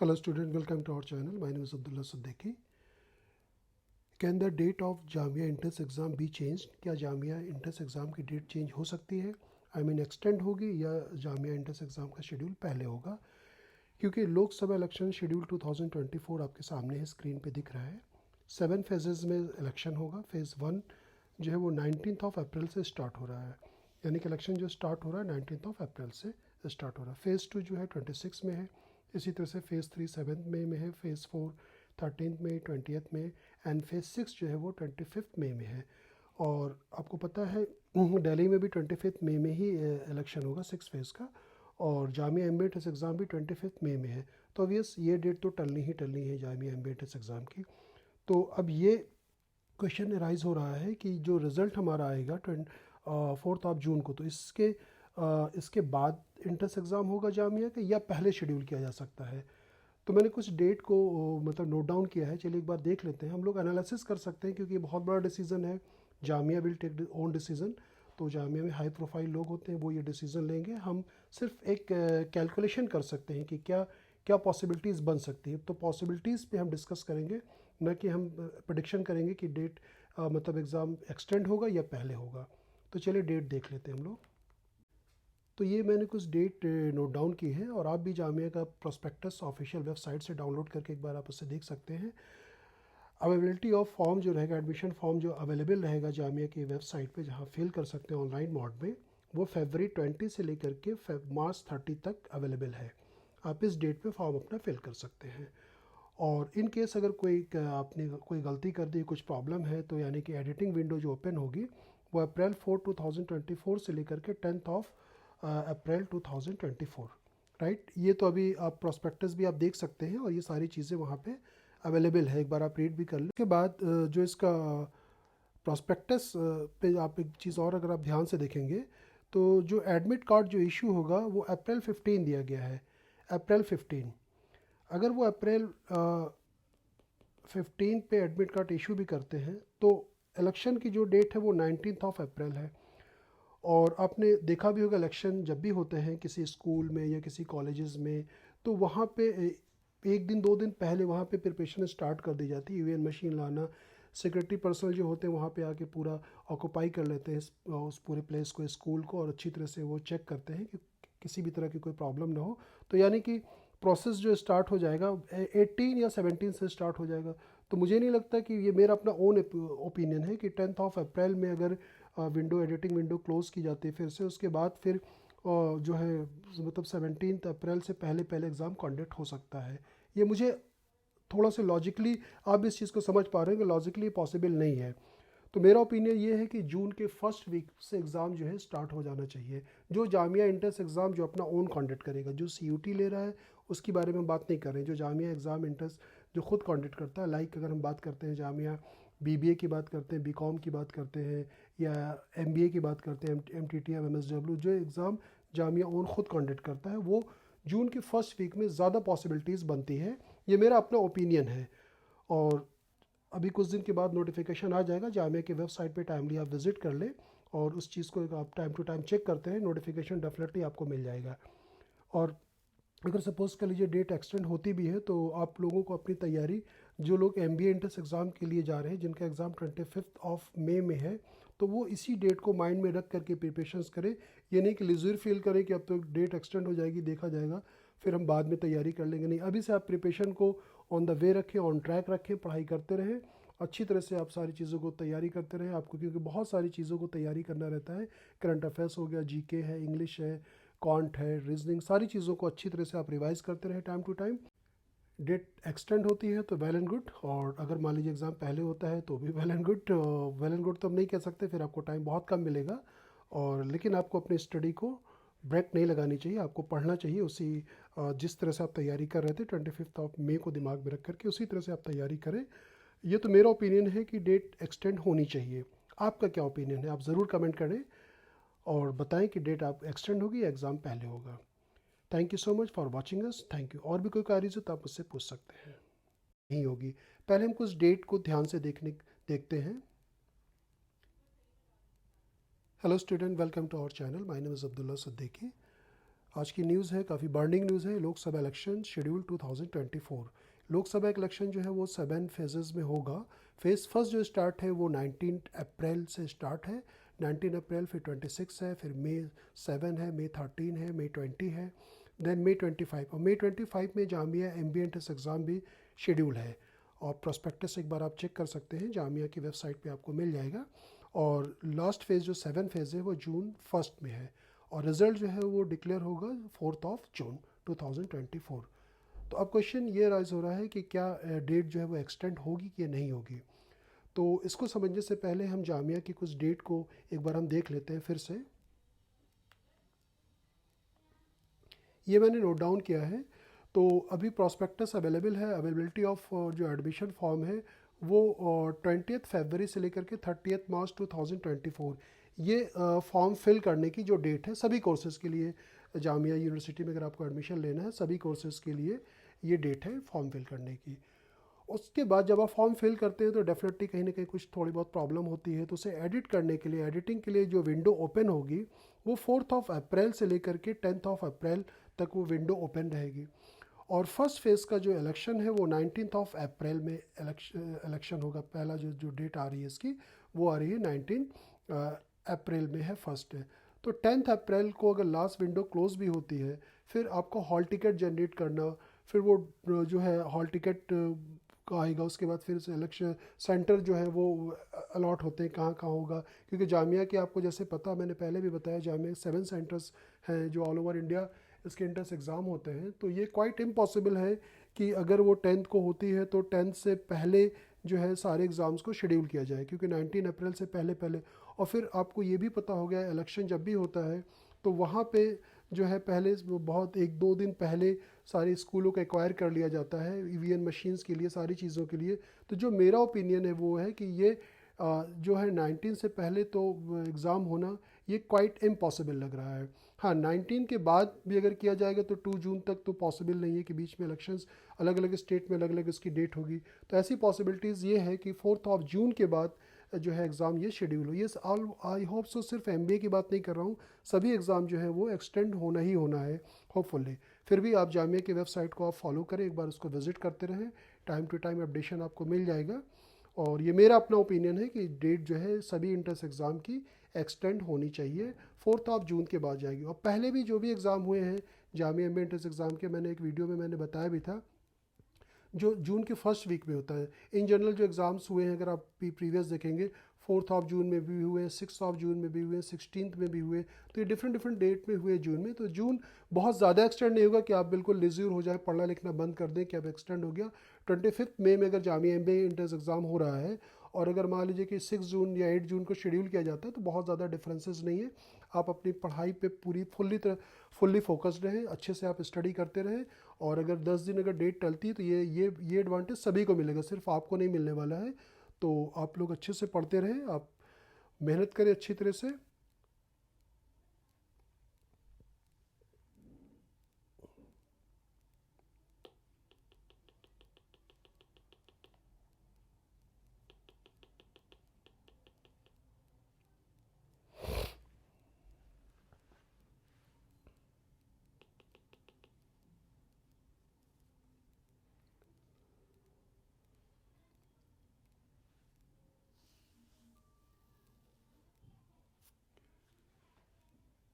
Hello student, welcome to our channel. My name is Abdullah Siddiqui. Can the date of Jamia entrance exam B change? क्या Jamia entrance exam की date change हो सकती है? I mean extend होगी या Jamia entrance exam का schedule पहले होगा? क्योंकि लोकसभा इलेक्शन शेड्यूल 2024 आपके सामने है, स्क्रीन पे दिख रहा है। 7 फेजेज़ में इलेक्शन होगा। फेज़ 1 जो है वो 19 अप्रैल से स्टार्ट हो रहा है, यानी कि इलेक्शन जो स्टार्ट हो रहा है 19 अप्रैल से स्टार्ट हो रहा है। फेज़ 2 जो है 26 में है। इसी तरह से फ़ेज़ 3 7 मई में है, फ़ेज़ 4 13 मई, 20 मई एंड फ़ेज़ 6 जो है वो 25 मई में है। और आपको पता है दिल्ली में भी 25 मई में ही इलेक्शन होगा 6 फेज़ का, और Jamia M B entrance exam भी 25 मई में है। तो ऑब्वियस ये डेट तो टलनी है Jamia M B entrance exam की। तो अब ये क्वेश्चन राइज हो रहा है कि जो रिज़ल्ट हमारा आएगा 4 जून को, तो इसके बाद इंट्रेंस एग्ज़ाम होगा जामिया का या पहले शेड्यूल किया जा सकता है। तो मैंने कुछ डेट को मतलब नोट डाउन किया है। चलिए एक बार देख लेते हैं। हम लोग एनालिसिस कर सकते हैं क्योंकि ये बहुत बड़ा डिसीजन है। Jamia will take own decision. तो जामिया में हाई प्रोफाइल लोग होते हैं, वो ये डिसीजन लेंगे। हम सिर्फ एक कैलकुलेशन कर सकते हैं कि क्या क्या पॉसिबिलिटीज़ बन सकती है। तो पॉसिबिलिटीज़ पे हम डिस्कस करेंगे, न कि हम प्रेडिक्शन करेंगे कि डेट मतलब एग्ज़ाम एक्सटेंड होगा या पहले होगा। तो चलिए डेट देख लेते हैं हम लोग। तो ये मैंने कुछ डेट नोट डाउन की है, और आप भी जामिया का प्रोस्पेक्टस ऑफिशियल वेबसाइट से डाउनलोड करके एक बार आप उससे देख सकते हैं। अवेलेबिलिटी ऑफ फॉर्म जो रहेगा, एडमिशन फॉर्म जो अवेलेबल रहेगा जामिया की वेबसाइट पे, जहाँ फिल कर सकते हैं ऑनलाइन मोड में, वो फरवरी 20 से लेकर के मार्च 30 तक अवेलेबल है। आप इस डेट पे फॉर्म अपना फिल कर सकते हैं। और इन केस अगर आपने कोई गलती कर दी, कुछ प्रॉब्लम है, तो यानी कि एडिटिंग विंडो जो ओपन होगी वो अप्रैल 4 2024 से लेकर के 10 अप्रैल 2024, राइट। ये तो अभी आप प्रोस्पेक्टस भी आप देख सकते हैं, और ये सारी चीज़ें वहाँ पे अवेलेबल है। एक बार आप रीड भी कर लें। उसके बाद जो इसका प्रोस्पेक्टस पे आप एक चीज़ और अगर आप ध्यान से देखेंगे, तो जो एडमिट कार्ड जो इशू होगा वो अप्रैल 15 दिया गया है। अप्रैल 15, अगर वो अप्रैल 15 पे एडमिट कार्ड इशू भी करते हैं, तो इलेक्शन की जो डेट है वो 19 अप्रैल है। और आपने देखा भी होगा, इलेक्शन जब भी होते हैं किसी स्कूल में या किसी कॉलेजेस में, तो वहाँ पे एक दिन 2 दिन पहले वहाँ पे प्रिपरेशन स्टार्ट कर दी जाती है। ईवीएम मशीन लाना, सिक्योरिटी पर्सनल जो होते हैं वहाँ पे आके पूरा ऑक्यूपाई कर लेते हैं उस पूरे प्लेस को, स्कूल को, और अच्छी तरह से वो चेक करते हैं कि किसी भी तरह की कोई प्रॉब्लम ना हो। तो यानी कि प्रोसेस जो स्टार्ट हो जाएगा 18 या 17 से स्टार्ट हो जाएगा। तो मुझे नहीं लगता कि ये मेरा अपना ओन ओपिनियन है कि 10 अप्रैल में अगर विंडो एडिटिंग विंडो क्लोज़ की जाती है फिर से, उसके बाद फिर जो है मतलब 17 अप्रैल से पहले पहले एग्ज़ाम कंडक्ट हो सकता है। ये मुझे थोड़ा सा लॉजिकली, आप इस चीज़ को समझ पा रहे हैं कि लॉजिकली पॉसिबल नहीं है। तो मेरा ओपिनियन ये है कि जून के फर्स्ट वीक से एग्ज़ाम जो है स्टार्ट हो जाना चाहिए। जो जामिया इंट्रेंस एग्ज़ाम जो अपना ओन कंडक्ट करेगा, जो सीयूटी ले रहा है उसकी बारे में हम बात नहीं कर रहे हैं। जो जामिया एग्ज़ाम इंट्रेंस जो खुद कंडक्ट करता है, लाइक अगर हम बात करते हैं जामिया बीबीए की बात करते हैं, बीकॉम की बात करते हैं, या एमबीए की बात करते हैं, एमटीटी या एमएसडब्ल्यू, जो एग्ज़ाम जामिया ओन खुद कंडक्ट करता है, वो जून के फर्स्ट वीक में ज़्यादा पॉसिबिलिटीज़ बनती है। ये मेरा अपना ओपिनियन है। और अभी कुछ दिन के बाद नोटिफिकेशन आ जाएगा जामिया की वेबसाइट पे, टाइमली आप विज़िट कर लें, और उस चीज़ को आप टाइम टू टाइम चेक करते हैं, नोटिफिकेशन डेफिनेटली आपको मिल जाएगा। और अगर सपोज़ कर लीजिए डेट एक्सटेंड होती भी है, तो आप लोगों को अपनी तैयारी, जो लोग एमबीए एंट्रेंस एग्ज़ाम के लिए जा रहे हैं जिनका एग्ज़ाम 25 मई में है, तो वो इसी डेट को माइंड में रख करके प्रिपरेशंस करें। ये नहीं कि लिजर फील करें कि अब तो डेट एक्सटेंड हो जाएगी, देखा जाएगा, फिर हम बाद में तैयारी कर लेंगे। नहीं, अभी से आप प्रिपरेशन को ऑन द वे रखें, ऑन ट्रैक रखें, पढ़ाई करते रहें, अच्छी तरह से आप सारी चीज़ों को तैयारी करते रहें। आपको क्योंकि बहुत सारी चीज़ों को तैयारी करना रहता है। करंट अफेयर्स हो गया, जीके है, इंग्लिश है, कॉन्ट है, रीजनिंग, सारी चीज़ों को अच्छी तरह से आप रिवाइज करते रहें time to time. Date extend होती है तो वेल एंड गुड, और अगर मान लीजिए एग्ज़ाम पहले होता है तो भी well and good. Well and good तो हम नहीं कह सकते, फिर आपको टाइम बहुत कम मिलेगा। और लेकिन आपको अपनी स्टडी को ब्रेक नहीं लगानी चाहिए, आपको पढ़ना चाहिए उसी जिस तरह से आप तैयारी कर रहे थे 25 मई को दिमाग में रख करके, उसी तरह से आप तैयारी करें। ये तो मेरा ओपिनियन है कि डेट एक्सटेंड होनी चाहिए। आपका क्या ओपिनियन है? आप ज़रूर कमेंट करें और बताएं कि डेट आप एक्सटेंड होगी या एग्ज़ाम पहले होगा। Thank you so much for watching us. Thank you. और भी कोई क्वेरीज हो तो आप मुझसे पूछ सकते हैं। नहीं होगी। पहले हम कुछ डेट को ध्यान से देखते हैं। Hello student, welcome to our channel. My name is Abdullah Siddiqui. आज की न्यूज़ है, काफ़ी बर्निंग न्यूज़ है। Lok Sabha election schedule 2024। Lok Sabha election जो है वो 7 फेजेज़ में होगा। फेज़ फर्स्ट जो स्टार्ट है वो 19 अप्रैल से स्टार्ट है। 19 अप्रैल, फिर 26 है, फिर मई 7 है, मई 13 है, मई 20 है, देन मई 25। और मई 25 में जामिया MBA एंट्रेंस एग्ज़ाम भी शेड्यूल है। और प्रोस्पेक्टस एक बार आप चेक कर सकते हैं, जामिया की वेबसाइट पे आपको मिल जाएगा। और लास्ट फेज़ जो 7 फेज़ है वो जून 1 में है। और रिज़ल्ट जो है वो डिक्लेयर होगा 4 जून 2024। तो अब क्वेश्चन ये राइज हो रहा है कि क्या डेट जो है वो एक्सटेंड होगी कि नहीं होगी। तो इसको समझने से पहले हम जामिया की कुछ डेट को एक बार हम देख लेते हैं फिर से। ये मैंने नोट डाउन किया है। तो अभी प्रॉस्पेक्टस अवेलेबल है। अवेलेबिलिटी ऑफ जो एडमिशन फॉर्म है वो 20 फरवरी से लेकर के 30 मार्च 2024। ये फॉर्म फिल करने की जो डेट है सभी कोर्सेज़ के लिए, जामिया यूनिवर्सिटी में अगर आपको एडमिशन लेना है सभी कोर्सेज़ के लिए ये डेट है फॉर्म फिल करने की। उसके बाद जब आप फॉर्म फिल करते हैं तो डेफिनेटली कहीं ना कहीं कुछ थोड़ी बहुत प्रॉब्लम होती है, तो उसे एडिट करने के लिए, एडिटिंग के लिए जो विंडो ओपन होगी वो 4 अप्रैल से लेकर के 10 अप्रैल तक वो विंडो ओपन रहेगी। और फर्स्ट फेज़ का जो इलेक्शन है वो 19 अप्रैल में इलेक्शन होगा। पहला जो जो डेट आ रही है इसकी वो आ रही है 19 अप्रैल में है, फर्स्ट है। तो 10 अप्रैल को अगर लास्ट विंडो क्लोज भी होती है, फिर आपको हॉल टिकट जनरेट करना, फिर वो जो है हॉल टिकट का आएगा। उसके बाद फिर इलेक्शन सेंटर जो है वो अलॉट होते हैं कहाँ कहाँ होगा, क्योंकि जामिया के आपको जैसे पता, मैंने पहले भी बताया, जामिया 7 सेंटर्स हैं जो ऑल ओवर इंडिया इसके एंट्रेंस एग्ज़ाम होते हैं। तो ये क्वाइट इम्पॉसिबल है कि अगर वो 10th को होती है तो 10th से पहले जो है सारे एग्ज़ाम्स को शेड्यूल किया जाए, क्योंकि 19 अप्रैल से पहले पहले। और फिर आपको ये भी पता हो गया इलेक्शन जब भी होता है तो वहाँ पे जो है पहले वो बहुत 1-2 दिन पहले सारे स्कूलों को एक्वायर कर लिया जाता है EVN मशीन्स के लिए, सारी चीज़ों के लिए। तो जो मेरा ओपिनियन है वो है कि ये जो है 19 से पहले तो एग्ज़ाम होना ये क्वाइट इम्पॉसिबल लग रहा है। हाँ, 19 के बाद भी अगर किया जाएगा तो 2 जून तक तो पॉसिबल नहीं है कि बीच में इलेक्शंस अलग अलग स्टेट में अलग अलग इसकी डेट होगी। तो ऐसी पॉसिबिलिटीज़ ये है कि 4 जून के बाद जो है एग्ज़ाम ये शेड्यूल हो। ये ऑल आई होप सो, सिर्फ MBA की बात नहीं कर रहा हूँ, सभी एग्ज़ाम जो है वो एक्सटेंड होना ही होना है होपफुली। फिर भी आप जामिया की वेबसाइट को आप फॉलो करें, एक बार उसको विज़िट करते रहें, टाइम टू टाइम अपडेशन आपको मिल जाएगा। और ये मेरा अपना ओपिनियन है कि डेट जो है सभी इंट्रेंस एग्ज़ाम की एक्सटेंड होनी चाहिए, 4 जून के बाद जाएगी। और पहले भी जो भी एग्ज़ाम हुए हैं जामिया MBA एंट्रेंस एग्ज़ाम के, मैंने एक वीडियो में मैंने बताया भी था, जो जून के फर्स्ट वीक में होता है। इन जनरल जो एग्ज़ाम्स हुए हैं अगर आप प्रीवियस देखेंगे, 4 जून में भी हुए, 6 जून में भी हुए, 16 में भी हुए। तो ये डिफरेंट डिफरेंट डेट में हुए जून में। तो जून बहुत ज़्यादा एक्सटेंड नहीं होगा कि आप बिल्कुल लेज़ूर हो जाए, पढ़ना लिखना बंद कर दें कि अब एक्सटेंड हो गया। 25 मई में अगर जामिया MBA एंट्रेंस एग्ज़ाम हो रहा है और अगर मान लीजिए कि 6 जून या 8 जून को शेड्यूल किया जाता है तो बहुत ज़्यादा डिफरेंसेस नहीं है। आप अपनी पढ़ाई पे पूरी फुल्ली फोकस्ड रहें, अच्छे से आप स्टडी करते रहें। और अगर 10 दिन अगर डेट टलती है तो ये एडवांटेज सभी को मिलेगा, सिर्फ आपको नहीं मिलने वाला है। तो आप लोग अच्छे से पढ़ते रहें, आप मेहनत करें अच्छी तरह से।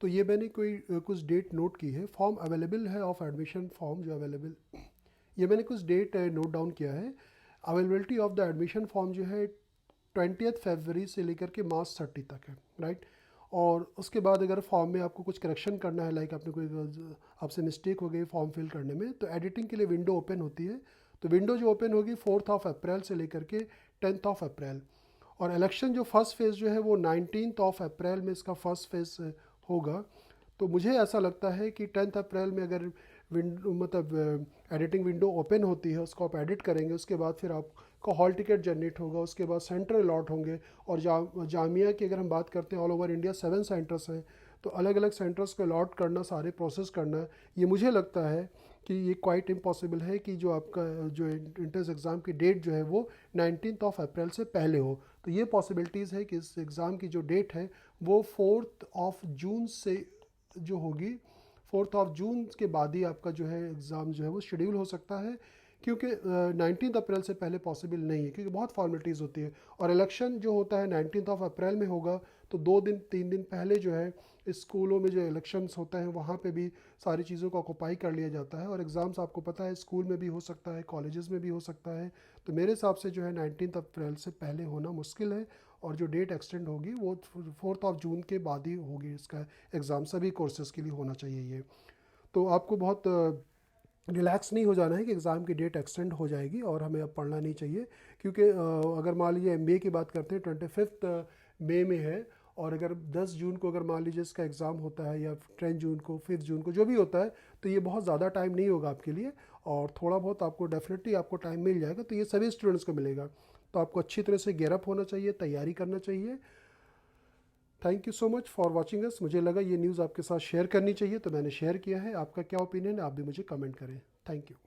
तो ये मैंने कोई कुछ डेट नोट की है। फॉर्म अवेलेबल है ऑफ एडमिशन फॉर्म जो अवेलेबल, ये मैंने कुछ डेट नोट डाउन किया है। Availability of the admission form जो है 20 फरवरी से लेकर के मार्च 30 तक है, राइट। और उसके बाद अगर फॉर्म में आपको कुछ करेक्शन करना है, लाइक आपने कोई आपसे मिस्टेक हो गई फॉर्म फिल करने में, तो एडिटिंग के लिए विंडो ओपन होती है। तो विंडो जो ओपन होगी 4 अप्रैल से लेकर के 10 अप्रैल। और इलेक्शन जो फर्स्ट फेज़ जो है वो 19 अप्रैल में इसका फर्स्ट फेज़ होगा। तो मुझे ऐसा लगता है कि 10 अप्रैल में अगर विंडो मतलब एडिटिंग विंडो ओपन होती है, उसको आप एडिट करेंगे, उसके बाद फिर आपका हॉल टिकट जनरेट होगा, उसके बाद सेंटर अलॉट होंगे। और जामिया की अगर हम बात करते हैं, ऑल ओवर इंडिया 7 सेंटर्स हैं, तो अलग अलग सेंटर्स को अलॉट करना, सारे प्रोसेस करना, ये मुझे लगता है कि ये क्वाइट इम्पॉसिबल है कि जो आपका जो इंट्रेंस एग्ज़ाम की डेट जो है वो 19 अप्रैल से पहले हो। तो ये पॉसिबिलिटीज़ है कि इस एग्ज़ाम की जो डेट है वो 4 जून से जो होगी 4 जून के बाद ही आपका जो है एग्ज़ाम जो है वो शेड्यूल हो सकता है, क्योंकि 19 अप्रैल से पहले पॉसिबल नहीं है, क्योंकि बहुत फॉर्मेलिटीज़ होती है। और इलेक्शन जो होता है 19 अप्रैल में होगा, तो 2 दिन 3 दिन पहले जो है इस स्कूलों में जो इलेक्शंस होते हैं वहाँ पे भी सारी चीज़ों को ऑक्यूपाई कर लिया जाता है। और एग्ज़ाम्स आपको पता है स्कूल में भी हो सकता है, कॉलेजेस में भी हो सकता है। तो मेरे हिसाब से जो है 19 अप्रैल से पहले होना मुश्किल है, और जो डेट एक्सटेंड होगी वो 4 जून के बाद ही होगी। इसका एग्ज़ाम सभी कोर्सेज़ के लिए होना चाहिए ये। तो आपको बहुत रिलैक्स नहीं हो जाना है कि एग्ज़ाम की डेट एक्सटेंड हो जाएगी और हमें अब पढ़ना नहीं चाहिए, क्योंकि अगर मान लीजिए एमबीए की बात करते हैं 25 मई में है, और अगर 10 जून को अगर मान लीजिए इसका एग्ज़ाम होता है, या 10 जून को, 5 जून को, जो भी होता है, तो ये बहुत ज़्यादा टाइम नहीं होगा आपके लिए, और थोड़ा बहुत आपको डेफिनेटली आपको टाइम मिल जाएगा। तो ये सभी स्टूडेंट्स को मिलेगा, तो आपको अच्छी तरह से गेयरअप होना चाहिए, तैयारी करना चाहिए। Thank you so much for watching us. मुझे लगा ये न्यूज़ आपके साथ शेयर करनी चाहिए, तो मैंने शेयर किया है। आपका क्या ओपिनियन है, आप भी मुझे कमेंट करें। Thank you.